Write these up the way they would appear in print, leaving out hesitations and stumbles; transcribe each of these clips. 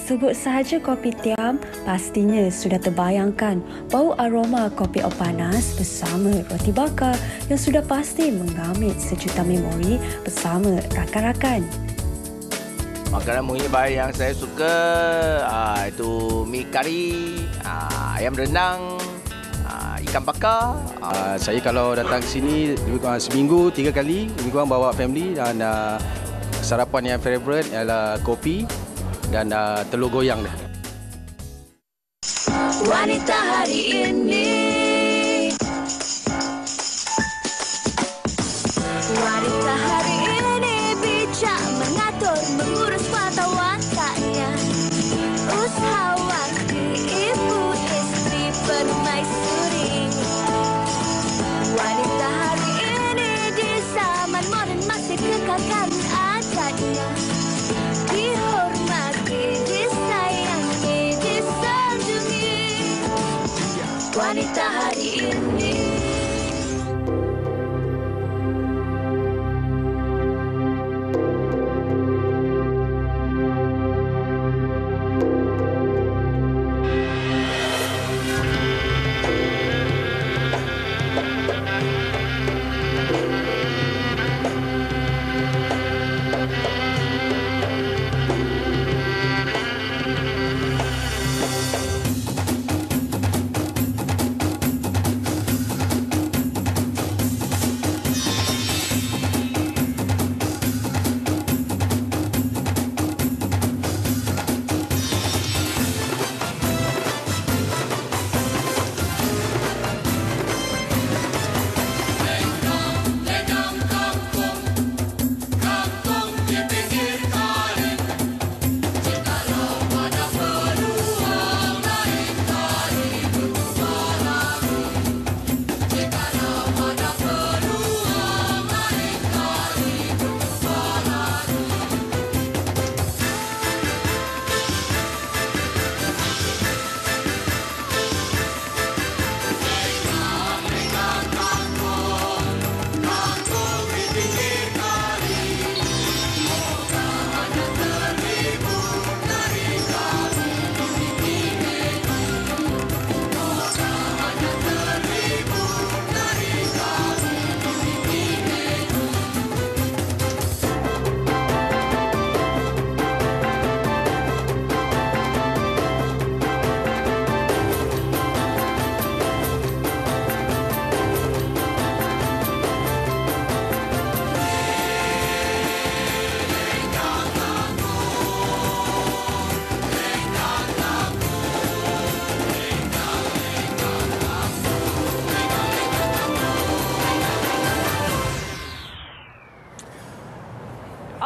Sebut sahaja kopitiam, pastinya sudah terbayangkan bau aroma kopi au panas bersama roti bakar yang sudah pasti mengamit sejuta memori bersama rakan-rakan. Makanan muhibah yang saya suka itu mi kari, ayam rendang, ikan bakar. Saya kalau datang ke sini seminggu 3 kali, lebih kurang bawa family, dan sarapan yang favorite ialah kopi dan telur goyang dah. Wanita hari ini, wanita hari ini bijak mengatur, mengurus mata wataknya. Usahawati, ibu, istri, permaisuri. Wanita hari ini di zaman modern masih kekalkan adatnya. Dihormati, disayangi, disanjungi. Wanita hari ini.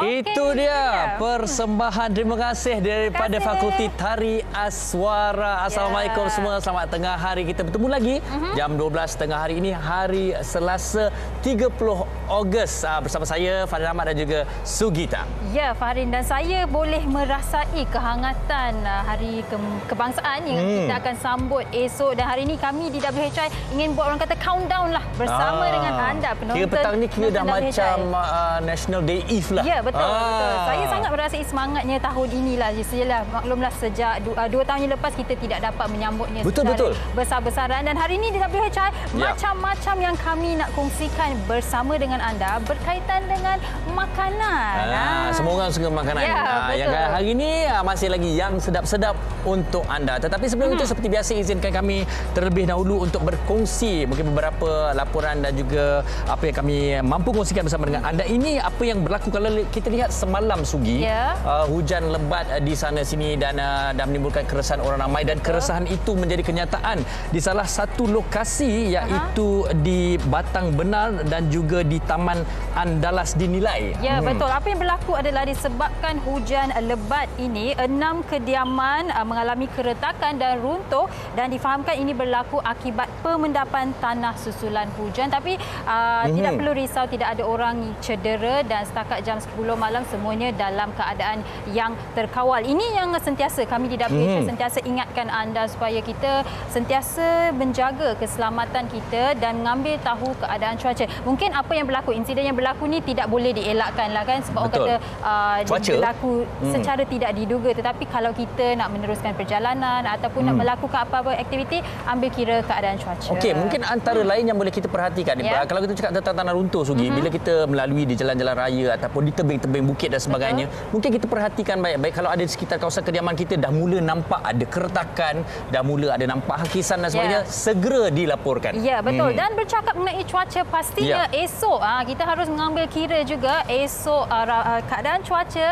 Itu dia persembahan terima kasih daripada Fakulti Tari Aswara. Assalamualaikum semua, selamat tengah hari. Kita bertemu lagi jam 12 tengah hari ini, hari Selasa 30 Ogos bersama saya Farin Ahmad dan juga Sugita. Ya, Farin, dan saya boleh merasai kehangatan Hari Kebangsaan yang kita akan sambut esok, dan hari ini kami di WHI ingin buat orang kata countdown lah bersama dengan anda penonton. Kira petang ni kira dah WHI. macam National Day Eve lah. Ya, betul. Saya sangat merasai semangatnya tahun inilah. Sejelah maklumlah sejak 2 tahun yang lepas kita tidak dapat menyambutnya betul. besar-besaran, dan hari ini di WHI macam-macam yang kami nak kongsikan bersama dengan anda berkaitan dengan makanan. Semua orang suka makanan. Yang hari ini masih lagi yang sedap-sedap untuk anda. Tetapi sebelum itu, seperti biasa, izinkan kami terlebih dahulu untuk berkongsi mungkin beberapa laporan dan juga apa yang kami mampu kongsikan bersama dengan anda. Ini apa yang berlaku kalau kita lihat semalam, Sugi. Hujan lebat di sana sini dan dah menimbulkan keresahan orang ramai, dan keresahan itu menjadi kenyataan di salah satu lokasi, iaitu di Batang Benar dan juga di Taman Andalas dinilai. Ya, betul. Apa yang berlaku adalah disebabkan hujan lebat ini, 6 kediaman mengalami keretakan dan runtuh, dan difahamkan ini berlaku akibat pemendapan tanah susulan hujan. Tapi tidak perlu risau, tidak ada orang cedera, dan setakat jam 10 malam semuanya dalam keadaan yang terkawal. Ini yang sentiasa kami di WHI sentiasa ingatkan anda supaya kita sentiasa menjaga keselamatan kita dan mengambil tahu keadaan cuaca. Mungkin apa yang berlaku berlaku. Insiden yang berlaku ni tidak boleh dielakkan lah kan, sebab orang kata dia berlaku secara tidak diduga. Tetapi kalau kita nak meneruskan perjalanan ataupun nak melakukan apa-apa aktiviti, ambil kira keadaan cuaca. Okey, mungkin antara lain yang boleh kita perhatikan kalau kita cakap tentang tanah runtuh, Sugi, bila kita melalui di jalan-jalan raya ataupun di tebing-tebing bukit dan sebagainya, mungkin kita perhatikan baik-baik kalau ada di sekitar kawasan kediaman kita dah mula nampak ada keretakan, dah mula ada nampak hakisan dan sebagainya, segera dilaporkan. Ya, betul. Dan bercakap mengenai cuaca, pastinya esok kita harus mengambil kira juga esok keadaan cuaca,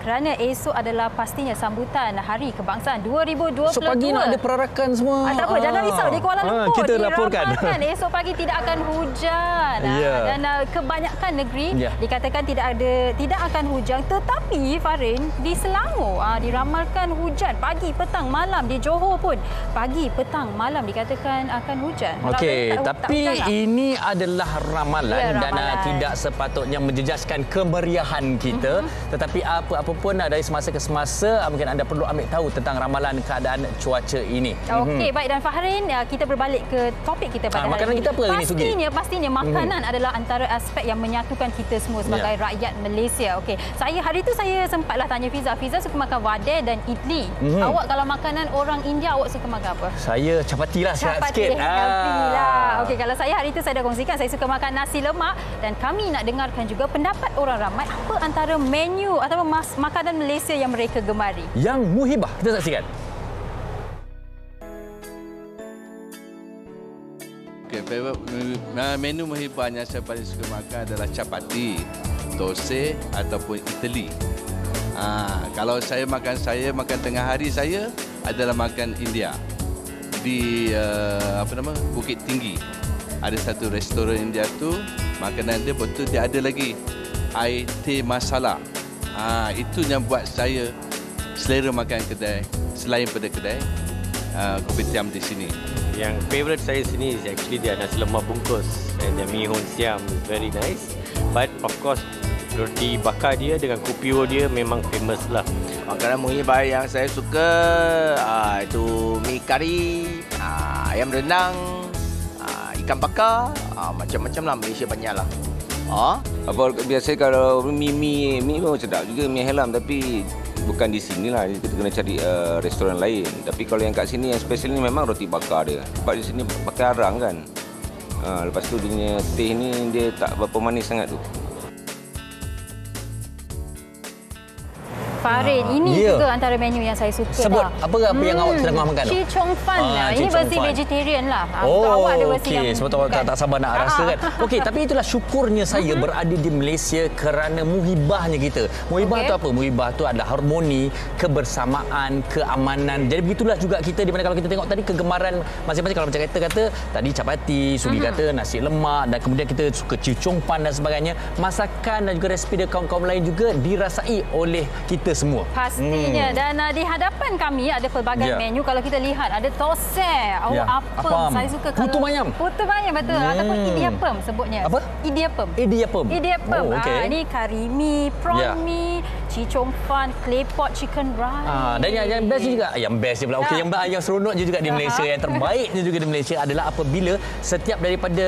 kerana esok adalah pastinya sambutan Hari Kebangsaan 2022. Esok pagi nak ada perarakan semua. Tak apa, jangan risau, di Kuala Lumpur kita laporkan. Esok pagi tidak akan hujan. Dan kebanyakan negeri dikatakan tidak akan hujan, tetapi Farin, di Selangor diramalkan hujan pagi, petang, malam. Di Johor pun pagi, petang, malam dikatakan akan hujan. Okey, tapi ini adalah ramalan dan tidak sepatutnya menjejaskan kemeriahan kita. Tetapi apa-apa pun dari semasa ke semasa mungkin anda perlu ambil tahu tentang ramalan keadaan cuaca ini. Okey, baik. Dan Fahrin, kita berbalik ke topik kita pada hari ini. Kita apa ini, Sugi? Pastinya makanan adalah antara aspek yang menyatukan kita semua sebagai rakyat Malaysia. Okey, hari itu saya sempatlah tanya Fiza suka makan wadeh dan idli. Awak kalau makanan orang India, awak suka makan apa? Saya capati lah sikit. Okey, kalau saya hari itu saya dah kongsikan saya suka makan nasi lemak, dan kami nak dengarkan juga pendapat orang ramai apa antara menu atau makanan Malaysia yang mereka gemari. Yang Muhibah, kita saksikan. Menu Muhibah yang saya paling suka makan adalah capati, tose ataupun idli. Kalau saya makan tengah hari saya adalah makan India di Bukit Tinggi. Ada satu restoran India tu, makanan dia betul dia ada lagi air teh masala. Itu yang buat saya selera makan kedai selain pada kedai kopitiam di sini. Yang favorite saya sini is actually dia nasi lemak bungkus and the mi hon siam is very nice. But of course roti bakar dia dengan kopi dia memang famous lah. Makanan Muhibah yang saya suka itu mi kari, ayam rendang, ikan bakar, macam-macam lah. Malaysia banyak lah. Biasa kalau mi memang sedap juga, mi helam, tapi bukan di sini lah, kita kena cari restoran lain. Tapi kalau yang kat sini yang special ni memang roti bakar dia. Sebab di sini pakai arang kan. Lepas tu dia teh ni dia tak berapa manis sangat tu. Farid, ini juga antara menu yang saya suka. Sebut apa yang awak tengah makan tu? Chee Chong Fan lah. Ini versi vegetarian lah. Awak ada versi yang sebab tu awak tak sabar nak rasa kan. Okey, tapi itulah syukurnya saya berada di Malaysia kerana muhibahnya kita. Muhibah tu apa? Muhibah tu adalah harmoni, kebersamaan, keamanan. Jadi begitulah juga kita, di mana kalau kita tengok tadi kegemaran masing-masing. Kalau macam kata tadi capati, Sugi kata nasi lemak, dan kemudian kita suka Chee Chong Fan dan sebagainya. Masakan dan juga resipi dari kaum-kaum lain juga dirasai oleh kita semua. Pastinya. Dan di hadapan kami ada pelbagai menu. Kalau kita lihat ada tose, apam. Saya suka kalau putu mayam. Putu mayam, betul. Ataupun idiapam sebutnya. Apa? Idiapam. Oh, okay. Ini kari mi, prawn mi, Chee Chong Fan, claypot chicken rice. Dan yang best juga, yang best je pula. Okey, yang seronoknya juga di Malaysia, yang terbaiknya juga di Malaysia adalah apabila setiap daripada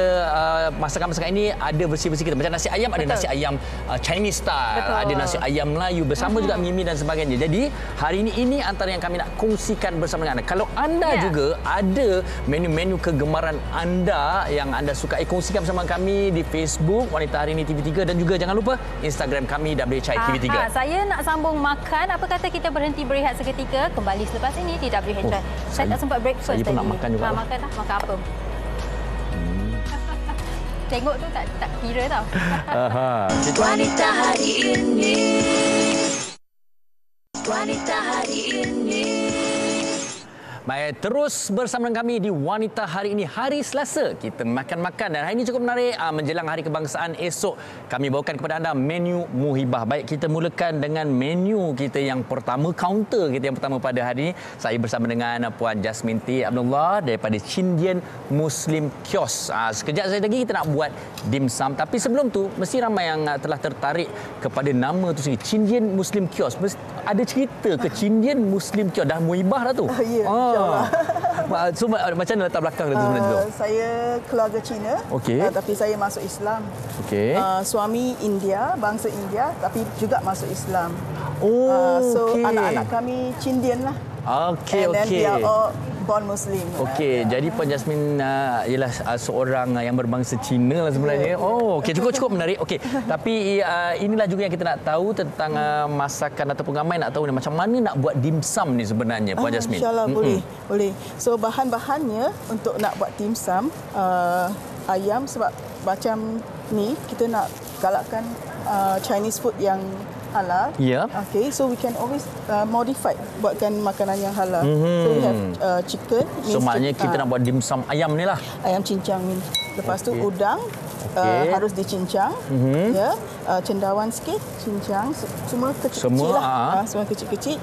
masakan-masakan ini ada versi-versi kita. Macam nasi ayam, ada nasi ayam Chinese style, ada nasi ayam Melayu bersama juga mi dan sebagainya. Jadi hari ini antara yang kami nak kongsikan bersama dengan anda. Kalau anda juga ada menu-menu kegemaran anda yang anda sukai, kongsikan bersama kami di Facebook Wanita Hari Ini TV3, dan juga jangan lupa Instagram kami WHI TV3. Saya nak sambung makan. Apa kata kita berhenti berehat seketika, kembali selepas ini di WHI. Saya tak sempat breakfast tadi. Saya pun nak makan juga. Makan apa? Tengok tu tak kira tau. Wanita Hari Ini. Wanita Hari Ini. Baik, terus bersama dengan kami di Wanita Hari Ini, hari Selasa. Kita makan-makan dan hari ini cukup menarik. Menjelang Hari Kebangsaan esok, kami bawakan kepada anda menu Muhibah. Baik, kita mulakan dengan menu kita yang pertama, kaunter kita yang pertama pada hari ini. Saya bersama dengan Puan Jasmine T. Abdullah daripada Chindian Muslim Kios. Sekejap lagi kita nak buat dimsum. Tapi sebelum tu, mesti ramai yang telah tertarik kepada nama tu sendiri, Chindian Muslim Kios. Ada cerita ke Chindian Muslim Kios? Dah Muhibah dah tu. InsyaAllah. So macam mana latar belakang dia tu sebenarnya tu? Saya keluarga Cina, Okey. tapi saya masuk Islam. Okey. Suami India, bangsa India, tapi juga masuk Islam. So okey. anak-anak kami Cindian lah. Okey, And then okey. they are all born Muslim. Okey, jadi Puan Jasmine ialah seorang yang berbangsa Cina lah sebenarnya. Oh, okey, cukup menarik. Okey, tapi inilah juga yang kita nak tahu tentang masakan ataupun ramai nak tahu ni macam mana nak buat dimsum ni sebenarnya Puan Jasmine. InsyaAllah boleh. So bahan-bahannya untuk nak buat dimsum, ayam sebab macam ni kita nak galakkan Chinese food yang halal. Ya. Okay, so we can always modify buatkan makanan yang halal. So we have chicken. So maknanya kita nak buat dimsum ayam ni lah. Ayam cincang ni. Lepas tu udang harus dicincang. Ya, cendawan sikit, cincang, semua kecil-kecil lah. Semua kecil-kecil.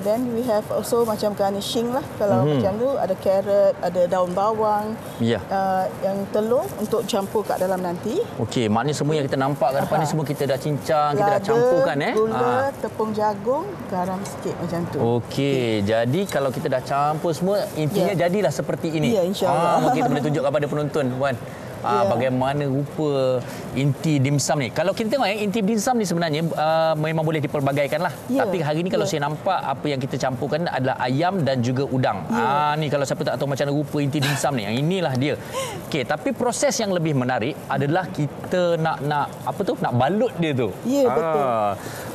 Then we have also macam garnishing lah. Kalau macam tu ada carrot, ada daun bawang, yang telur untuk campur kat dalam nanti. Okey, maknanya semua yang kita nampak kat depan ni semua kita dah cincang, kita dah campurkan gula, tepung jagung, garam sikit macam tu. Okey, jadi kalau kita dah campur semua, intinya jadilah seperti ini. Ya, insyaAllah. Mungkin kita boleh tunjuk kepada penonton, Puan. Bagaimana rupa inti dimsum ni. Kalau kita tengok inti dimsum ni sebenarnya memang boleh dipelbagaikan lah. Tapi hari ni kalau saya nampak apa yang kita campurkan adalah ayam dan juga udang. Ni kalau siapa tak tahu macam mana rupa inti dimsum ni, inilah dia. Okey, tapi proses yang lebih menarik adalah kita nak nak balut dia tu. Ya, betul.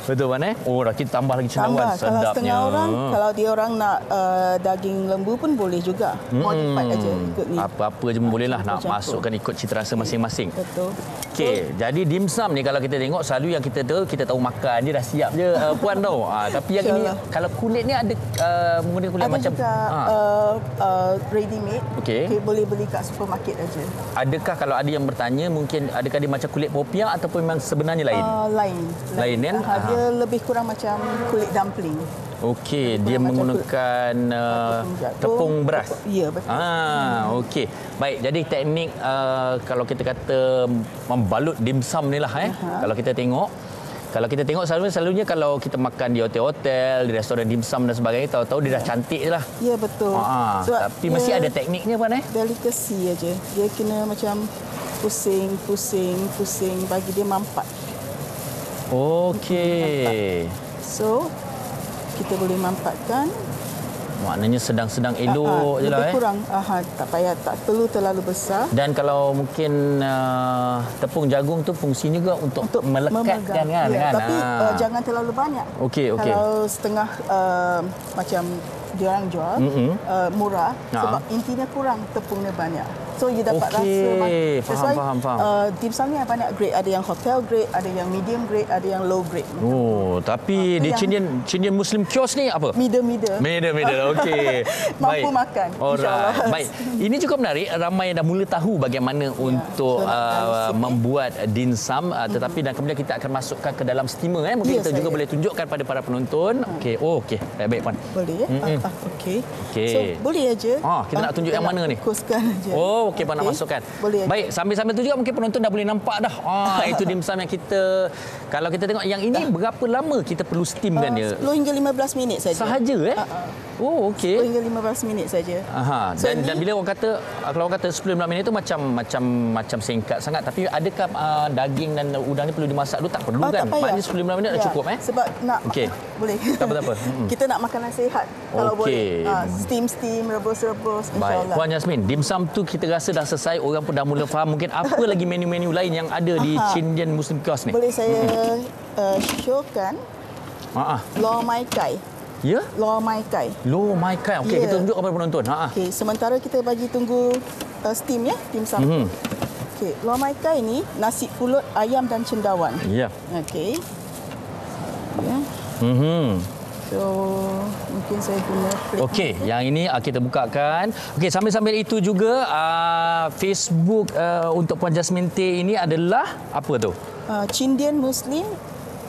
Betul Puan Oh, dah kita tambah lagi cendawan sedapnya. Kalau setengah orang, kalau dia orang nak daging lembu pun boleh juga. Modify aja ikut ni. Apa-apa je boleh lah nak masukkan ikut cita rasa masing-masing. Betul. Okey, jadi dimsum ni kalau kita tengok selalu yang kita tahu makan je dah siap je Puan tahu. Tapi yang ini kalau kulit ni ada menggunakan kulit ada macam juga ready made. Okey. Boleh beli kat supermarket aja. Adakah kalau ada yang bertanya mungkin adakah dia macam kulit popiah ataupun memang sebenarnya lain? Lain kan? Dia lebih kurang macam kulit dumpling. Okey, dia menggunakan tepung beras. Ya, betul. Okey. Baik, jadi teknik kalau kita kata membalut dimsum ni lah Kalau kita tengok selalunya kalau kita makan di hotel-hotel, di restoran dimsum dan sebagainya, tahu-tahu dia dah cantik je lah. Ya, betul. Tapi mesti ada tekniknya Puan Delicacy aja. Dia kena macam pusing bagi dia mampat. Okey. So kita boleh mampatkan. Maknanya sedang-sedang elok je lah lebih kurang tak payah, tak perlu terlalu besar. Dan kalau mungkin tepung jagung tu fungsinya juga untuk melekatkan kan. Tapi jangan terlalu banyak. Okey. Kalau setengah macam diorang jual murah sebab intinya kurang, tepungnya banyak. So you dapat rasa. Faham. Dimsum ni banyak grade, ada yang hotel grade, ada yang medium grade, ada yang low grade. Tapi di Chindian Muslim Kiosk ni apa? Middle. Okey. Mampu makan. Alright. Baik. Ini cukup menarik, ramai yang dah mula tahu bagaimana untuk membuat dimsum, tetapi dan kemudian kita akan masukkan ke dalam steamer mungkin kita juga boleh tunjukkan pada para penonton. Okey. Okey. Baik Puan. Boleh Okey. So boleh aja. Kita nak tunjuk yang mana ni? Fokuskan aja. Okey, Puan nak masukkan. Boleh. Baik, sambil-sambil tu juga mungkin penonton dah boleh nampak dah. Itu dimsum yang kita, kalau kita tengok yang ini berapa lama kita perlu steamkan dia? 10 hingga 15 minit saja. Sahaja okey. 10 hingga 15 minit saja. Dan bila orang kata, kalau orang kata 10-15 minit tu macam singkat sangat, tapi adakah daging dan udang ni perlu dimasak dulu? Tak perlu kan? Maknanya 10-15 minit dah cukup Sebab nak boleh. Tak apa. Kita nak makanan sihat. Kalau boleh. Steam, rebus-rebus, insya-Allah. Puan Jasmine, dimsum tu kita rasa dah selesai, orang pun dah mula faham. Mungkin apa lagi menu-menu lain yang ada di Chindian Muslim Kiosk ni? Boleh saya showkan Lo Mai Kai. Ya? Lo Mai Kai. Okey, kita tunjuk kepada penonton. Okey, sementara kita bagi tunggu steam dimsum. Okey, Lo Mai Kai ni nasi pulut ayam dan cendawan. Ya. Okey. So, mungkin saya guna plate. Okey, yang ini kita bukakan. Okey, sambil-sambil itu juga Facebook untuk Puan Jasmine Tay ini adalah apa tu? Chindian Muslim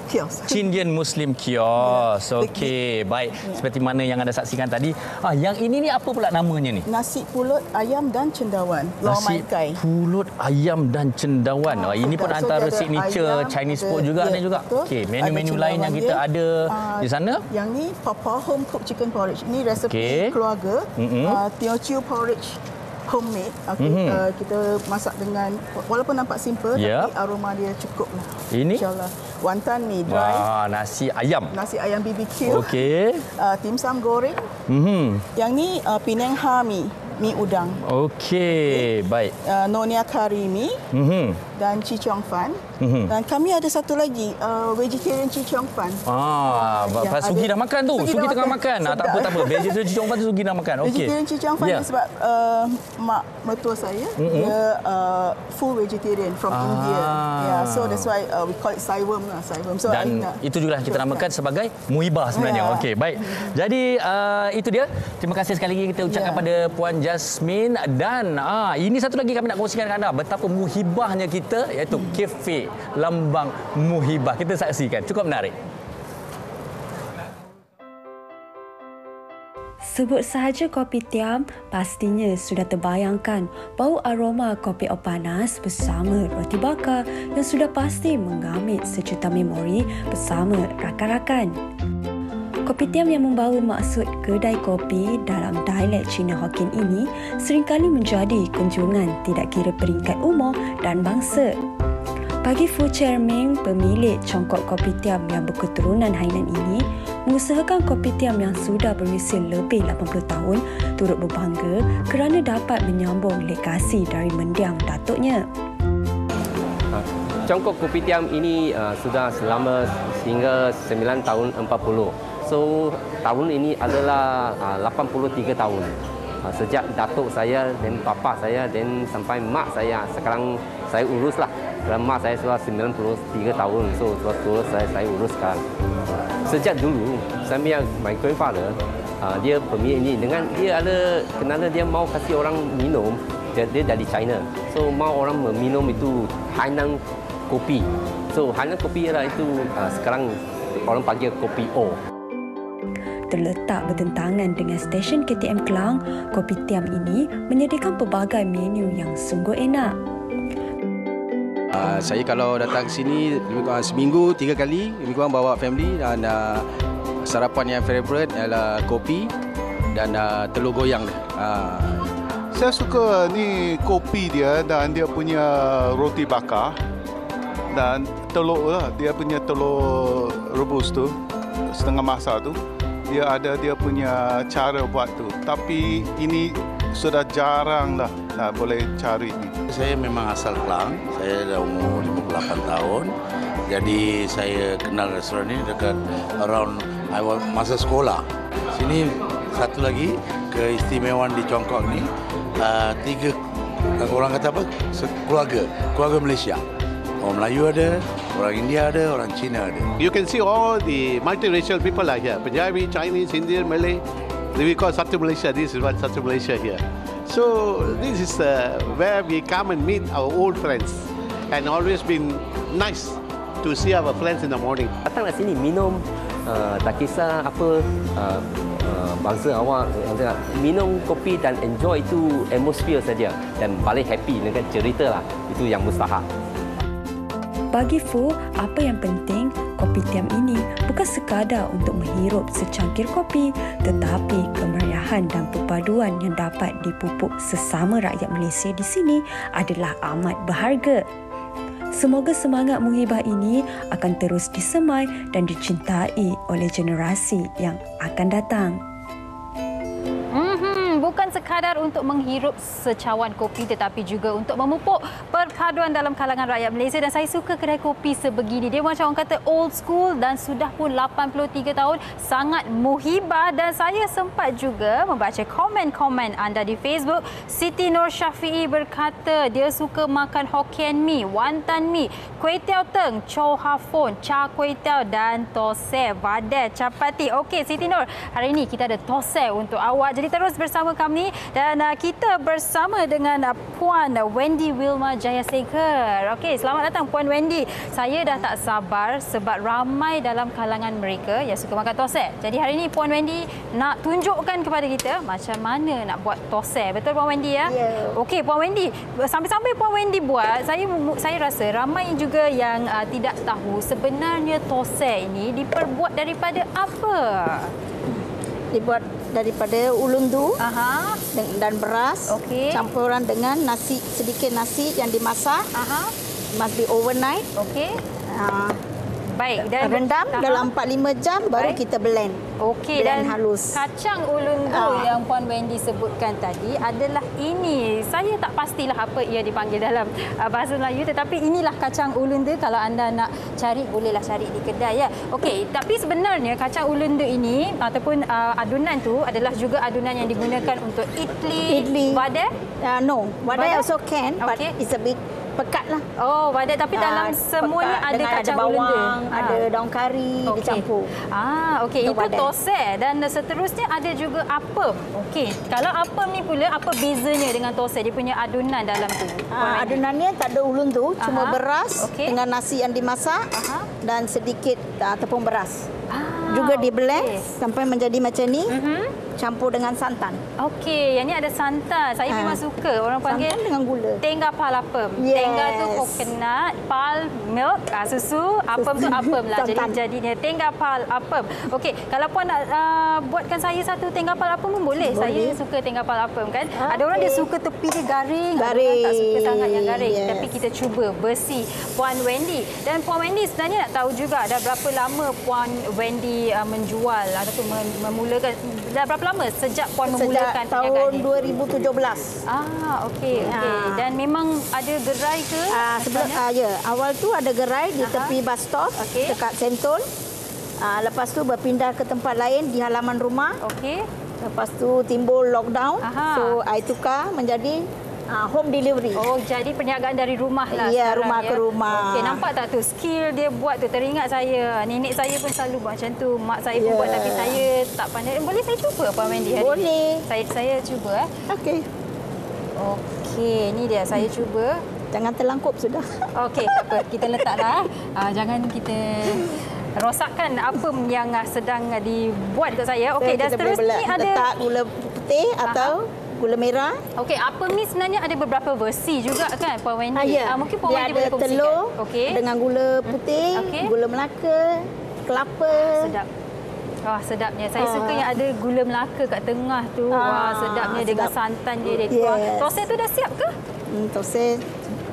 Kiosk. Chindian Muslim Kiosk. Okey, baik. Seperti mana yang anda saksikan tadi. Yang ini ni apa pula namanya ni? Nasi pulut ayam dan cendawan. Nasi pulut ayam dan cendawan. Ini pun antara signature Chinese food juga ni juga. Okey, menu-menu lain yang kita ada di sana. Yang ni Papa Home Cooked Chicken Porridge. Ini resepi keluarga. Teochew porridge homemade. Kita masak dengan, walaupun nampak simple, tapi aroma dia cukup lah. Ini? InsyaAllah. Wantan mi dry. Wah, nasi ayam. Nasi ayam BBQ. Okey. Dim sum goreng. Yang ni Penang Ha mi udang. Okey, baik. Nonya kari mi dan Chi Chong Fan. Dan kami ada satu lagi vegetarian Chi Chong Fan. Sugi dah makan tu. Sugi tengah makan. Tak apa. Vegetarian Chi Chong Fan tu Sugi dah makan. Okey. Vegetarian Chi Chong Fan ni sebab mak mertua saya dia full vegetarian from India. So that's why we call it Saiwam lah. So dan itu juga kita namakan sebagai muhibah sebenarnya. Okey, baik. Jadi itu dia. Terima kasih sekali lagi kita ucapkan pada Puan Jasmine. Dan ini satu lagi kami nak kongsikan dengan anda betapa muhibahnya kita, iaitu Kafe Lambang Muhibah. Kita saksikan, cukup menarik. Sebut sahaja kopi tiam, pastinya sudah terbayangkan bau aroma kopi au panas bersama roti bakar yang sudah pasti mengamit sejuta memori bersama rakan-rakan. Kopi tiam yang membawa maksud kedai kopi dalam dialek Cina Hokkien ini seringkali menjadi kunjungan tidak kira peringkat umur dan bangsa. Bagi Fu Cherming, pemilik congkok kopi tiam yang berketurunan Hainan ini, mengusahakan kopi tiam yang sudah berusia lebih 80 tahun turut berbangga kerana dapat menyambung legasi dari mendiang datuknya. Congkok kopi tiam ini sudah selama hingga 9 tahun 40. So, tahun ini adalah 83 tahun. Sejak datuk saya dan bapa saya dan sampai mak saya. Sekarang saya uruslah. Kerana mak saya sudah 93 tahun. So, terus saya urus sekarang. Sejak dulu, saya punya my grandfather, dia pemilik ini. Dengan dia ada, kerana dia mau kasih orang minum, dia dari China. So, mau orang meminum itu Hainan kopi. So, Hainan kopi ialah itu sekarang orang panggil kopi O. Terletak bertentangan dengan stesen KTM Klang, kopi tiam ini menyediakan pelbagai menu yang sungguh enak. Saya kalau datang ke sini seminggu 3 kali, lebih kurang bawa family, dan sarapan yang favorite adalah kopi dan telur goyang. Saya suka ni kopi dia dan dia punya roti bakar dan telur lah, dia punya telur rebus tu setengah masak tu. Dia ada dia punya cara buat tu. Tapi ini sudah jarang lah boleh cari ni. Saya memang asal Klang. Saya dah umur 58 tahun. Jadi saya kenal restoran ini dekat around masa sekolah. Sini satu lagi keistimewaan di Congkok ni, 3 orang kata apa? Keluarga Malaysia. Orang Melayu ada, orang India ada, orang Cina ada. You can see all the multiracial people are here. Punjabi, Chinese, Indian, Malay. We call Satu Malaysia. This is what Satu Malaysia here. So this is where we come and meet our old friends. And always been nice to see our friends in the morning. Datanglah sini minum, tak kisah apa bangsa awak, minum kopi dan enjoy itu atmosphere saja. Dan paling happy dengan cerita lah. Itu yang mustahak. Bagi Fu, apa yang penting, kopi tiam ini bukan sekadar untuk menghirup secangkir kopi, tetapi kemeriahan dan perpaduan yang dapat dipupuk sesama rakyat Malaysia di sini adalah amat berharga. Semoga semangat muhibah ini akan terus disemai dan dicintai oleh generasi yang akan datang. Bukan sekadar untuk menghirup secawan kopi tetapi juga untuk memupuk perpaduan dalam kalangan rakyat Malaysia. Dan saya suka kedai kopi sebegini. Dia macam orang kata old school dan sudah pun 83 tahun. Sangat muhibah. Dan saya sempat juga membaca komen-komen anda di Facebook. Siti Nur Syafiee berkata dia suka makan Hokkien mi, Wantan mi, Kuih Tiao Teng, Chow Ha Phon, Cha Kuih Tiao dan Tosai Vadai Chapati. Okey Siti Nur, hari ini kita ada Tosai untuk awak. Jadi terus bersama kami dan dan kita bersama dengan Puan Wendy Wilma Jayasekar. Okey, selamat datang Puan Wendy. Saya dah tak sabar sebab ramai dalam kalangan mereka yang suka makan tosai. Jadi hari ini Puan Wendy nak tunjukkan kepada kita macam mana nak buat tosai. Betul Puan Wendy ya? Ya. Okey Puan Wendy, sambil-sambil Puan Wendy buat, saya rasa ramai juga yang tidak tahu sebenarnya tosai ini diperbuat daripada apa? Dibuat daripada ulundu dan beras, campuran dengan nasi, sedikit nasi yang dimasak. Must be overnight. Okey. Baik, dan rendam dalam 4-5 jam baru kita blend. Okey, dan halus. Kacang ulundu yang Puan Wendy sebutkan tadi adalah ini. Saya tak pastilah apa ia dipanggil dalam bahasa Melayu, tetapi inilah kacang ulundu. Kalau anda nak cari, bolehlah cari di kedai ya. Okey, tapi sebenarnya kacang ulundu ini ataupun adunan tu adalah juga adunan yang digunakan untuk idli. Vadai? No, vadai also can, but it's a bit pekat lah. Oh, vadai, tapi dalam semuanya ada kacang ulundu. Ada daun kari dicampur. Okey, itu tosai. Dan seterusnya ada juga apem. Okey, kalau apem ni pula apa bezanya dengan tosai? Dia punya adunan dalam tu. Adunannya tak ada ulundu, cuma beras dengan nasi yang dimasak dan sedikit tepung beras. Juga di blend sampai menjadi macam ni. Campur dengan santan. Okey, yang ni ada santan. Saya memang suka. Orang panggil santan dengan gula. Tengah pal apem. Yes. Tengah tu coconut, pal milk, susu, apem tu apem lah. Jadinya tengah pal apem. Okey, kalau puan nak buatkan saya satu tengah pal apem pun boleh. Saya suka tengah pal apem kan. Ada orang dia suka tepi dia garing. Ada orang tak suka sangat yang garing. Tapi kita cuba bersih Puan Wendy. Dan Puan Wendy sebenarnya nak tahu juga dah berapa lama Puan Wendy menjual ataupun memulakan, dah berapa lama sejak Puan memulakan tahun 2017. Okey. Dan memang ada gerai ke? Awal tu ada gerai di tepi bus stop dekat Sentul. Lepas tu berpindah ke tempat lain di halaman rumah. Lepas tu timbul lockdown. So I tukar menjadi home delivery. Oh, jadi perniagaan dari rumah lah. Ya, rumah ke rumah. Okey, nampak tak tu skill dia buat tu, teringat saya. Nenek saya pun selalu buat macam tu. Mak saya pun buat, tapi saya tak pandai. Boleh saya cuba Puan Wendy hari Boleh. ni? Saya cuba. Okey. Okey, ni dia saya cuba. Jangan terlangkup sudah. Okey, tak apa. Kita letaklah. Jangan kita rosakkan apem yang sedang dibuat untuk saya. Okey, dan seterusnya ada letak gula putih atau gula merah. Okey, apem ni sebenarnya ada beberapa versi juga kan Puan Wendy? Mungkin Puan Wendy boleh kongsikan. Telur dengan gula putih, gula Melaka, kelapa. Sedap. Wah, sedapnya. Saya suka yang ada gula Melaka kat tengah tu. Wah, sedapnya dengan santan dia tuang. Tosai tu dah siap ke? Tosai.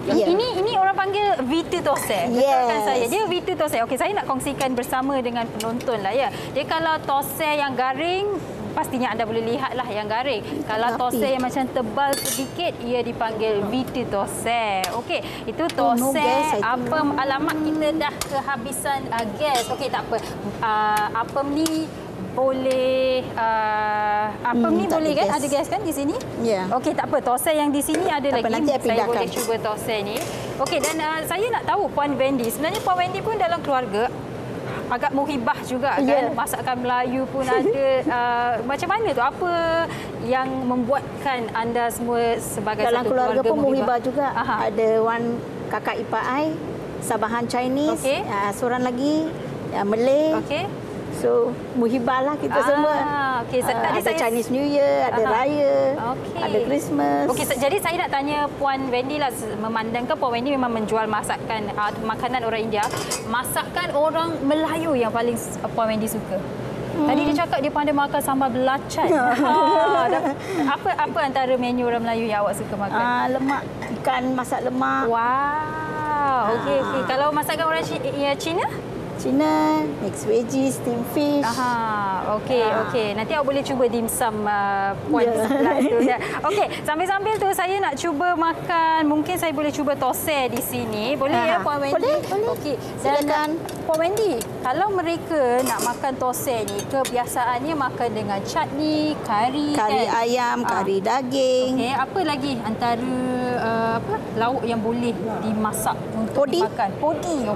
Ini orang panggil Vita Tosai. Betul kan saya? Dia Vita Tosai. Okey, saya nak kongsikan bersama dengan penonton lah ya. Dia kalau tosai yang garing, pastinya anda boleh lihatlah yang garing. Kalau tosai yang macam tebal sedikit, ia dipanggil Vita Tosai. Okey, itu tosai apem. Alamak, kita dah kehabisan gas. Okey, tak apa. Apem ni boleh apem ni boleh kan? Ada gas kan di sini? Ya. Okey, tak apa. Tosai yang di sini ada lagi. Saya boleh cuba tosai ni. Okey, dan saya nak tahu Puan Wendy. Sebenarnya Puan Wendy pun dalam keluarga agak muhibah juga kan. Masakan Melayu pun ada. Macam mana tu? Apa yang membuatkan anda semua sebagai dalam satu keluarga pun muhibah juga. Aha. Ada kakak ipar I Sabahan Chinese, seorang lagi Malay. So muhibah lah kita semua. Okey, tadi ada Chinese New Year, ada Raya, ada Christmas. Okey, jadi saya nak tanya Puan Wendy lah, memandangkan Puan Wendy memang menjual masakan makanan orang India, masakan orang Melayu yang paling Puan Wendy suka. Tadi dia cakap dia pandai makan sambal belacan. Apa antara menu orang Melayu yang awak suka makan? Lemak, ikan masak lemak. Wow. Okey. Kalau masakan orang Cina? Cina, mixed veggies, steam fish. Okey. Nanti awak boleh cuba dimsum Puan di sebelah tu. Okey, sambil-sambil tu saya nak cuba makan. Mungkin saya boleh cuba tosai di sini. Boleh ya Puan Wendy? Boleh. Okey. Silakan. Puan Wendy, kalau mereka nak makan tosai ni, kebiasaannya makan dengan chutney, kari ayam, kari daging. Okey, apa lagi antara lauk yang boleh dimasak untuk dimakan?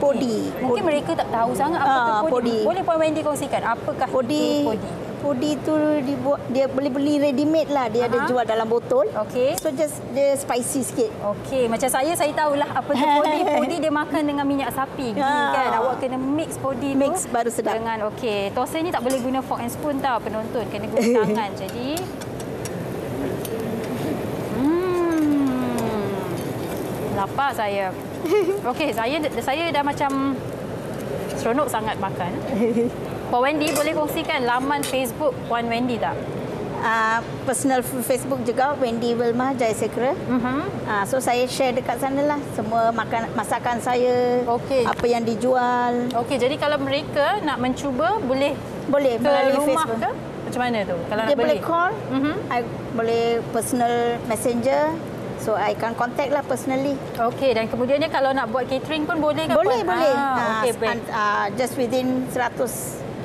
Podi. Mungkin mereka tak tahu sangat apa tu podi. Boleh Puan Wendy kongsikan apakah podi? Podi tu dia boleh beli ready made lah. Dia ada jual dalam botol. Okey. So just dia spicy sikit. Okey, macam saya tahulah apa tu podi. Podi dia makan dengan minyak sapi. Kan awak kena mix podi tu. Mix baru sedap. Dengan okey. Toasted ni tak boleh guna fork and spoon tau penonton. Kena guna tangan. Jadi lapar saya. Okey, saya dah macam seronok sangat makan. Puan Wendy boleh kongsikan laman Facebook Puan Wendy tak? Personal Facebook juga, Wendy Wilma Jayasekara. So saya share dekat sana lah semua masakan saya, apa yang dijual. Okey, jadi kalau mereka nak mencuba boleh melalui rumah Facebook ke? Macam mana tu? Kalau dia nak boleh beli? call, I boleh personal messenger. So I can contact lah personally. Okey, dan kemudiannya kalau nak buat catering pun boleh ke? Boleh. Okey, baik. Just within 100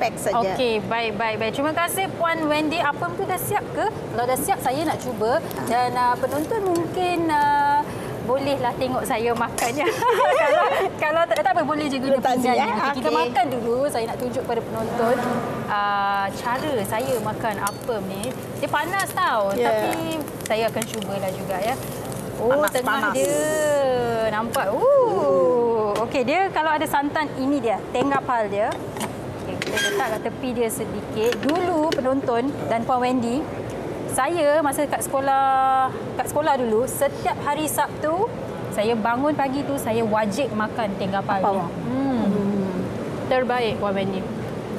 pack saja. Okey, baik. Terima kasih Puan Wendy. Apam tu dah siap ke? Kalau dah siap, saya nak cuba. Dan penonton mungkin bolehlah tengok saya makannya. kalau tak apa, boleh je guna pinggannya. Okay, kita makan dulu. Saya nak tunjuk kepada penonton cara saya makan apam ni. Dia panas tau. Tapi saya akan cubalah juga ya. Tengah dia. Nampak. Okey, dia kalau ada santan, ini dia. Tenggapal dia. Okay, kita letak kat tepi dia sedikit. Dulu penonton dan Puan Wendy, saya masa kat sekolah dulu, setiap hari Sabtu, saya bangun pagi tu, saya wajib makan tenggapal ni. Terbaik Puan Wendy.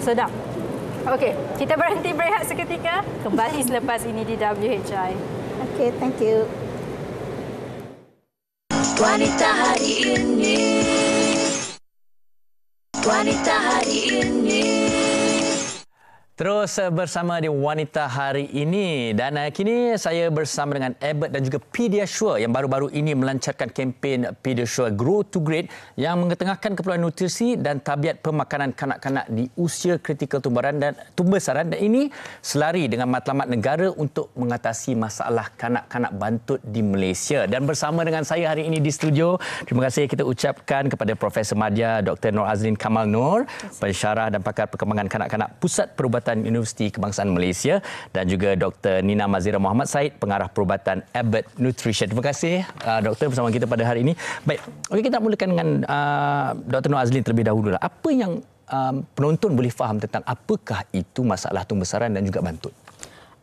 Sedap. Okey, kita berhenti berehat seketika. Kembali selepas ini di WHI. Okey, thank you. Wanita hari ini. Wanita hari ini. Terus bersama di Wanita Hari Ini dan kini saya bersama dengan Abbott dan juga Pediasure yang baru-baru ini melancarkan kempen Pediasure Grow to Great yang mengetengahkan keperluan nutrisi dan tabiat pemakanan kanak-kanak di usia kritikal tumbesaran dan ini selari dengan matlamat negara untuk mengatasi masalah kanak-kanak bantut di Malaysia. Dan bersama dengan saya hari ini di studio, terima kasih kita ucapkan kepada Profesor Madya Dr. Nur Azlin Kamal Nur, pensyarah dan pakar perkembangan kanak-kanak Pusat Perubatan Universiti Kebangsaan Malaysia dan juga Dr. Nina Mazira Muhammad Said, pengarah perubatan Abbott Nutrition. Terima kasih doktor bersama kita pada hari ini. Baik, okey, kita mulakan dengan Dr. Nur Azlin terlebih dahulu. Apa yang penonton boleh faham tentang apakah itu masalah tumbesaran dan juga bantut?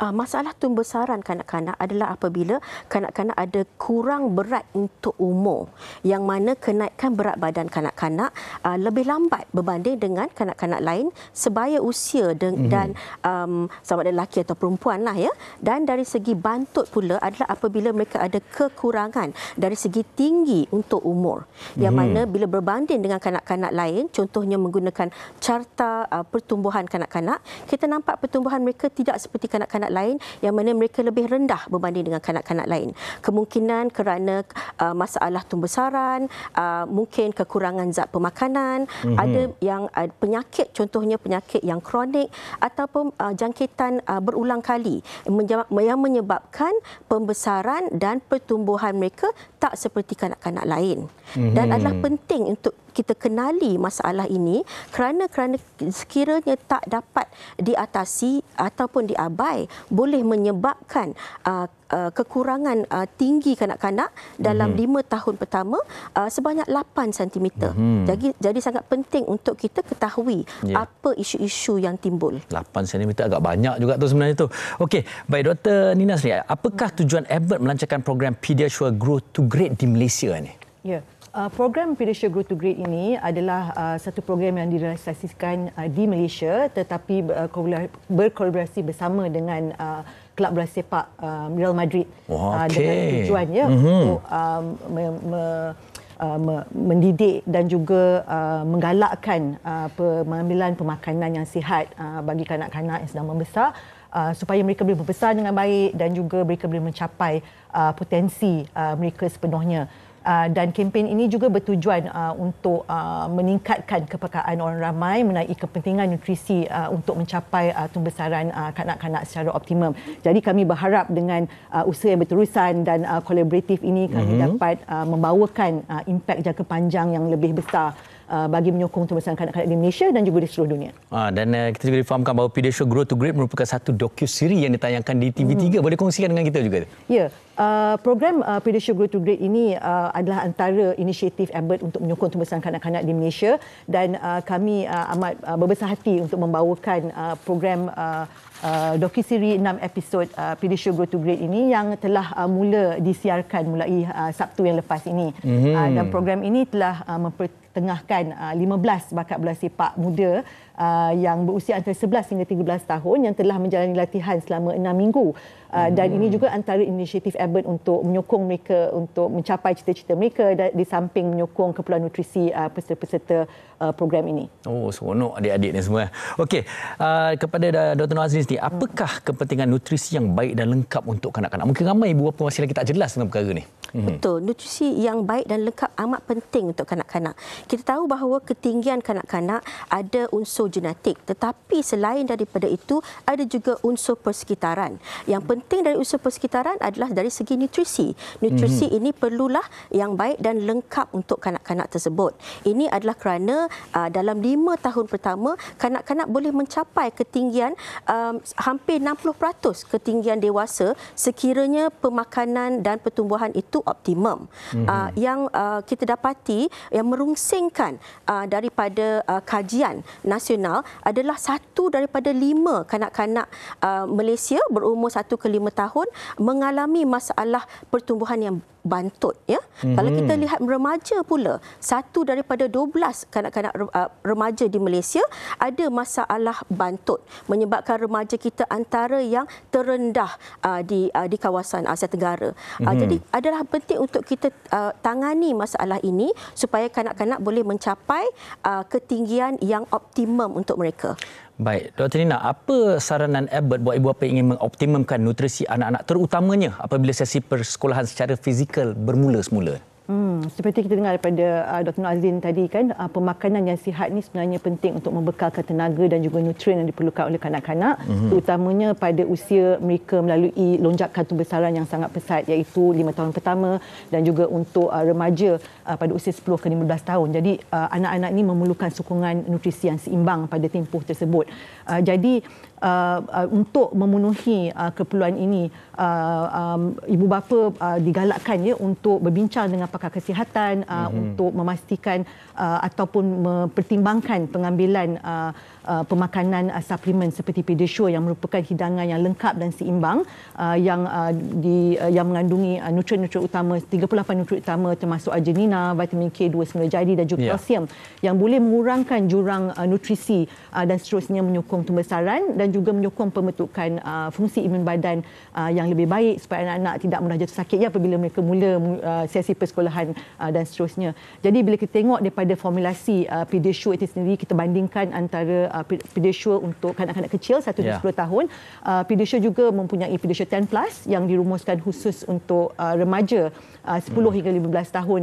Masalah tumbesaran kanak-kanak adalah apabila kanak-kanak ada kurang berat untuk umur, yang mana kenaikan berat badan kanak-kanak lebih lambat berbanding dengan kanak-kanak lain sebaya usia dan sama ada lelaki atau perempuan lah ya. Dan dari segi bantut pula adalah apabila mereka ada kekurangan dari segi tinggi untuk umur, yang mana bila berbanding dengan kanak-kanak lain, contohnya menggunakan carta pertumbuhan kanak-kanak, kita nampak pertumbuhan mereka tidak seperti kanak-kanak lain yang mana mereka lebih rendah berbanding dengan kanak-kanak lain. Kemungkinan kerana masalah tumbesaran, mungkin kekurangan zat pemakanan, ada yang penyakit, contohnya penyakit yang kronik ataupun jangkitan berulang kali yang menyebabkan pembesaran dan pertumbuhan mereka tak seperti kanak-kanak lain. Dan adalah penting untuk kita kenali masalah ini kerana sekiranya tak dapat diatasi ataupun diabai, boleh menyebabkan kekurangan tinggi kanak-kanak dalam 5 tahun pertama sebanyak 8 cm. Jadi sangat penting untuk kita ketahui apa isu-isu yang timbul. 8 cm agak banyak juga tu sebenarnya tu. Okey, baik Dr. Nina Sri, apakah tujuan Abbott melancarkan program Pediasure Grow to Great di Malaysia ni? Ya. Program Pediasure Grow to Great ini adalah satu program yang direalisasikan di Malaysia tetapi berkolaborasi bersama dengan klub bola sepak Real Madrid dengan tujuannya untuk mendidik dan juga menggalakkan pengambilan pemakanan yang sihat bagi kanak-kanak yang sedang membesar supaya mereka boleh membesar dengan baik dan juga mereka boleh mencapai potensi mereka sepenuhnya. Dan kempen ini juga bertujuan untuk meningkatkan kepekaan orang ramai mengenai kepentingan nutrisi untuk mencapai tumbesaran kanak-kanak secara optimum. Jadi kami berharap dengan usaha yang berterusan dan kolaboratif ini kami dapat membawakan impak jangka panjang yang lebih besar bagi menyokong pembesaran kanak-kanak di Malaysia dan juga di seluruh dunia. Dan kita juga difahamkan bahawa Pediasure Grow to Great merupakan satu dokuseri yang ditayangkan di TV3. Boleh kongsikan dengan kita juga? Ya, program Pediasure Grow to Great ini adalah antara inisiatif Abbott untuk menyokong pembesaran kanak-kanak di Malaysia, dan kami amat berbesar hati untuk membawakan program dokuseri 6 episod Pediasure Grow to Great ini yang telah mula disiarkan mulai Sabtu yang lepas ini. Dan program ini telah mempertengahkan 15 bakat bola sepak muda yang berusia antara 11 hingga 13 tahun yang telah menjalani latihan selama 6 minggu. Dan ini juga antara inisiatif Abbott untuk menyokong mereka untuk mencapai cita-cita mereka di samping menyokong keperluan nutrisi peserta-peserta program ini. Oh, seronok adik-adik ni semua. Okey, kepada Dr. Nur Azlin sendiri, apakah kepentingan nutrisi yang baik dan lengkap untuk kanak-kanak? Mungkin ramai ibu bapa masih lagi tak jelas tentang perkara ni. Betul, nutrisi yang baik dan lengkap amat penting untuk kanak-kanak. Kita tahu bahawa ketinggian kanak-kanak ada unsur genetik, tetapi selain daripada itu ada juga unsur persekitaran. Yang penting dari unsur persekitaran adalah dari segi nutrisi. Nutrisi ini perlulah yang baik dan lengkap untuk kanak-kanak tersebut. Ini adalah kerana dalam 5 tahun pertama, kanak-kanak boleh mencapai ketinggian hampir 60% ketinggian dewasa sekiranya pemakanan dan pertumbuhan itu optimum. Yang kita dapati yang merungsingkan daripada kajian nasional adalah 1 daripada 5 kanak-kanak Malaysia berumur 1 ke 5 tahun mengalami masalah pertumbuhan yang bantut, ya. Kalau kita lihat remaja pula, 1 daripada 12 kanak-kanak remaja di Malaysia ada masalah bantut, menyebabkan remaja kita antara yang terendah di kawasan Asia Tenggara. Jadi adalah penting untuk kita tangani masalah ini supaya kanak-kanak boleh mencapai ketinggian yang optimum untuk mereka. Baik, Dr. Nina, apa saranan Abbott buat ibu bapa ingin mengoptimumkan nutrisi anak-anak, terutamanya apabila sesi persekolahan secara fizikal bermula semula? Seperti kita dengar daripada Dr. Nur Azlin tadi kan, pemakanan yang sihat ni sebenarnya penting untuk membekalkan tenaga dan juga nutrien yang diperlukan oleh kanak-kanak, terutamanya pada usia mereka melalui lonjakan pembesaran yang sangat pesat, iaitu 5 tahun pertama, dan juga untuk remaja pada usia 10 ke 15 tahun. Jadi anak-anak ini memerlukan sokongan nutrisi yang seimbang pada tempoh tersebut. Jadi untuk memenuhi keperluan ini, ibu bapa digalakkan ya untuk berbincang dengan pakar kesihatan untuk memastikan ataupun mempertimbangkan pengambilan pemakanan suplemen seperti Pediasure yang merupakan hidangan yang lengkap dan seimbang yang mengandungi nutrien-nutrien utama, 38 nutrien utama termasuk arginina, vitamin K2 semula jadi dan juga kalsium yang boleh mengurangkan jurang nutrisi dan seterusnya menyokong pembesaran dan juga menyokong pembentukan fungsi imun badan yang lebih baik supaya anak-anak tidak mudah jatuh sakit ya apabila mereka mula sesi persekolahan dan seterusnya. Jadi bila kita tengok daripada formulasi Pediasure itu sendiri, kita bandingkan antara Pediasure untuk kanak-kanak kecil 1 hingga 10 tahun, Pediasure juga mempunyai Pediasure 10 Plus yang dirumuskan khusus untuk remaja 10 hingga 15 tahun